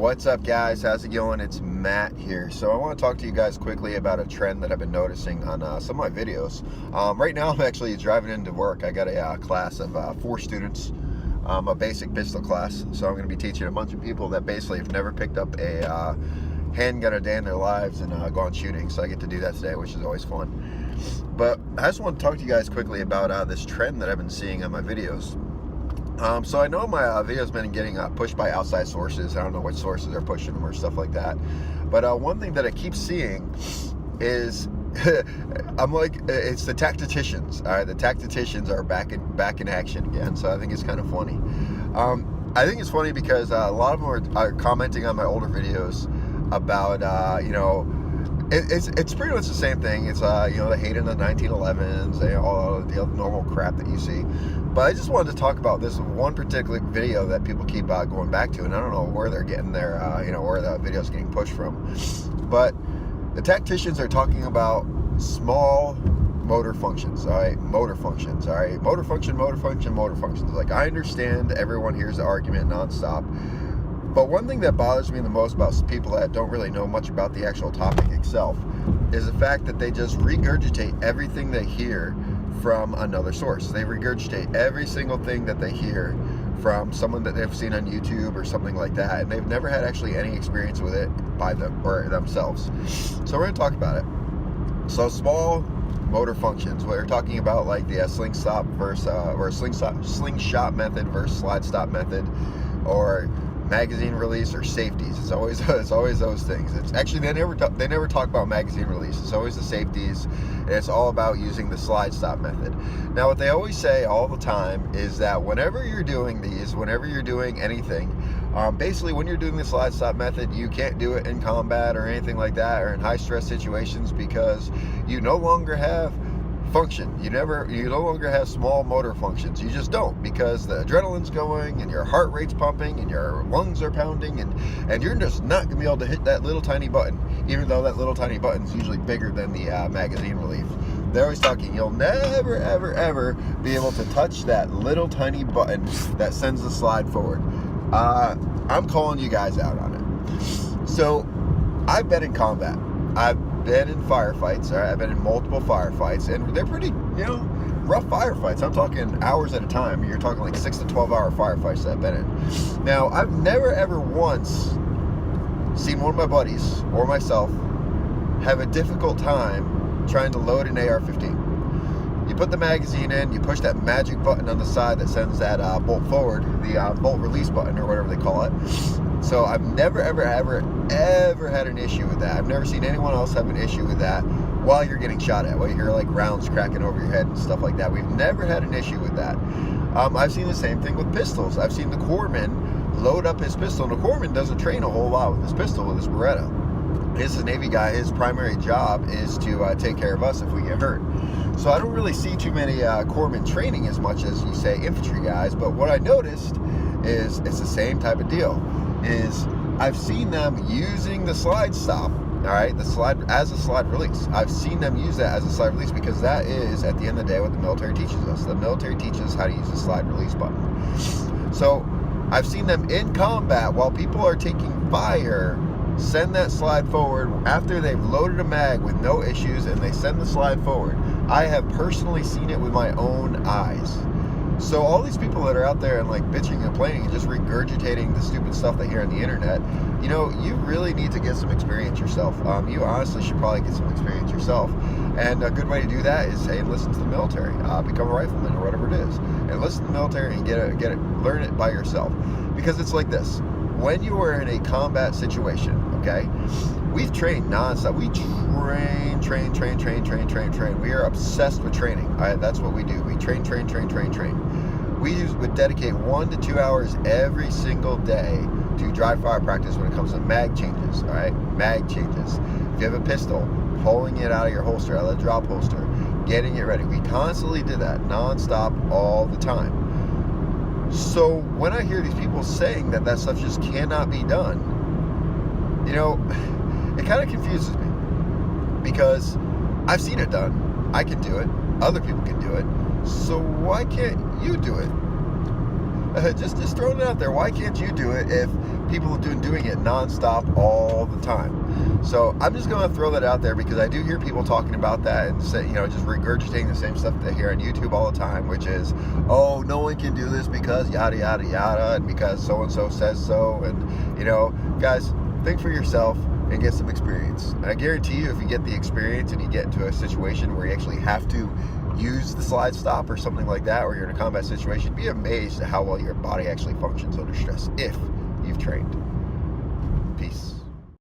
What's up, guys? How's it going? It's Matt here. So I want to talk to you guys quickly about a trend that I've been noticing on some of my videos. Right now I'm actually driving into work. I got a class of 4 students, a basic pistol class. So I'm going to be teaching a bunch of people that basically have never picked up a handgun a day in their lives and gone shooting. So I get to do that today, which is always fun. But I just want to talk to you guys quickly about this trend that I've been seeing on my videos. So I know my video's been getting pushed by outside sources. I don't know which sources are pushing them or stuff like that. But one thing that I keep seeing is, I'm like, it's the tacticians. All right, the tacticians are back in action again. So I think it's kind of funny. I think it's funny because a lot of them are commenting on my older videos about, it's pretty much the same thing. It's the hate in the 1911s, all the normal crap that you see. But I just wanted to talk about this one particular video that people keep going back to, and I don't know where they're getting their, where the video's getting pushed from. But the tacticians are talking about small motor functions, all right? Motor functions, all right? Motor functions. Like, I understand everyone hears the argument nonstop. But one thing that bothers me the most about people that don't really know much about the actual topic itself is the fact that they just regurgitate everything they hear from another source. They regurgitate every single thing that they hear from someone that they've seen on YouTube or something like that, and they've never had actually any experience with it by them or themselves. So we're going to talk about it. So small motor functions, we're talking about like the Slingstop versus Slingshot Method versus Slidestop Method, or magazine release or safeties. It's always those things. It's actually they never talk about magazine release. It's always the safeties, and it's all about using the Slidestop method. Now, what they always say all the time is that whenever you're doing anything, basically when you're doing the Slidestop method, you can't do it in combat or anything like that, or in high stress situations, because you no longer have function. You no longer have small motor functions. You just don't, because the adrenaline's going and your heart rate's pumping and your lungs are pounding, and you're just not gonna be able to hit that little tiny button, even though that little tiny button's usually bigger than the magazine relief. They're always talking, you'll never ever be able to touch that little tiny button that sends the slide forward. I'm calling you guys out on it. So I've been in combat. I've been in firefights. I've been in multiple firefights, and they're pretty, rough firefights. I'm talking hours at a time. You're talking like 6 to 12 hour firefights that I've been in. Now, I've never ever once seen one of my buddies or myself have a difficult time trying to load an AR-15. You put the magazine in, you push that magic button on the side that sends that bolt forward, the bolt release button or whatever they call it. So I've never ever had an issue with that. I've never seen anyone else have an issue with that while you're getting shot at, while you hear like rounds cracking over your head and stuff like that. We've never had an issue with that. I've seen the same thing with pistols. I've seen the corpsman load up his pistol, and the corpsman doesn't train a whole lot with his pistol, with his Beretta. He's a Navy guy. His primary job is to take care of us if we get hurt. So I don't really see too many corpsmen training as much as you say infantry guys. But what I noticed is it's the same type of deal. Is I've seen them using the slide stop, all right, the slide as a slide release. I've seen them use that as a slide release, because that is, at the end of the day, what the military teaches us. The military teaches how to use the slide release button. So I've seen them in combat while people are taking fire, send that slide forward after they've loaded a mag with no issues, and they send the slide forward. I have personally seen it with my own eyes. So all these people that are out there and like bitching and complaining and just regurgitating the stupid stuff they hear on the internet, you really need to get some experience yourself. You honestly should probably get some experience yourself. And a good way to do that is, hey, listen to the military, become a rifleman or whatever it is, and listen to the military and learn it by yourself. Because it's like this: when you are in a combat situation, okay, we've trained nonstop. We train. We are obsessed with training. All right, that's what we do. We train. We would dedicate 1 to 2 hours every single day to dry fire practice when it comes to mag changes. All right, mag changes. If you have a pistol, pulling it out of your holster, out of the drop holster, getting it ready. We constantly did that nonstop all the time. So when I hear these people saying that stuff just cannot be done, it kind of confuses me, because I've seen it done. I can do it. Other people can do it. So why can't you do it? Just throwing it out there. Why can't you do it if people have been doing it nonstop all the time? So I'm just going to throw that out there because I do hear people talking about that and say, just regurgitating the same stuff they hear on YouTube all the time, which is, oh, no one can do this because yada yada yada, and because so and so says so. And guys, think for yourself and get some experience. And I guarantee you, if you get the experience and you get into a situation where you actually have to use the slide stop or something like that, or you're in a combat situation, be amazed at how well your body actually functions under stress if you've trained.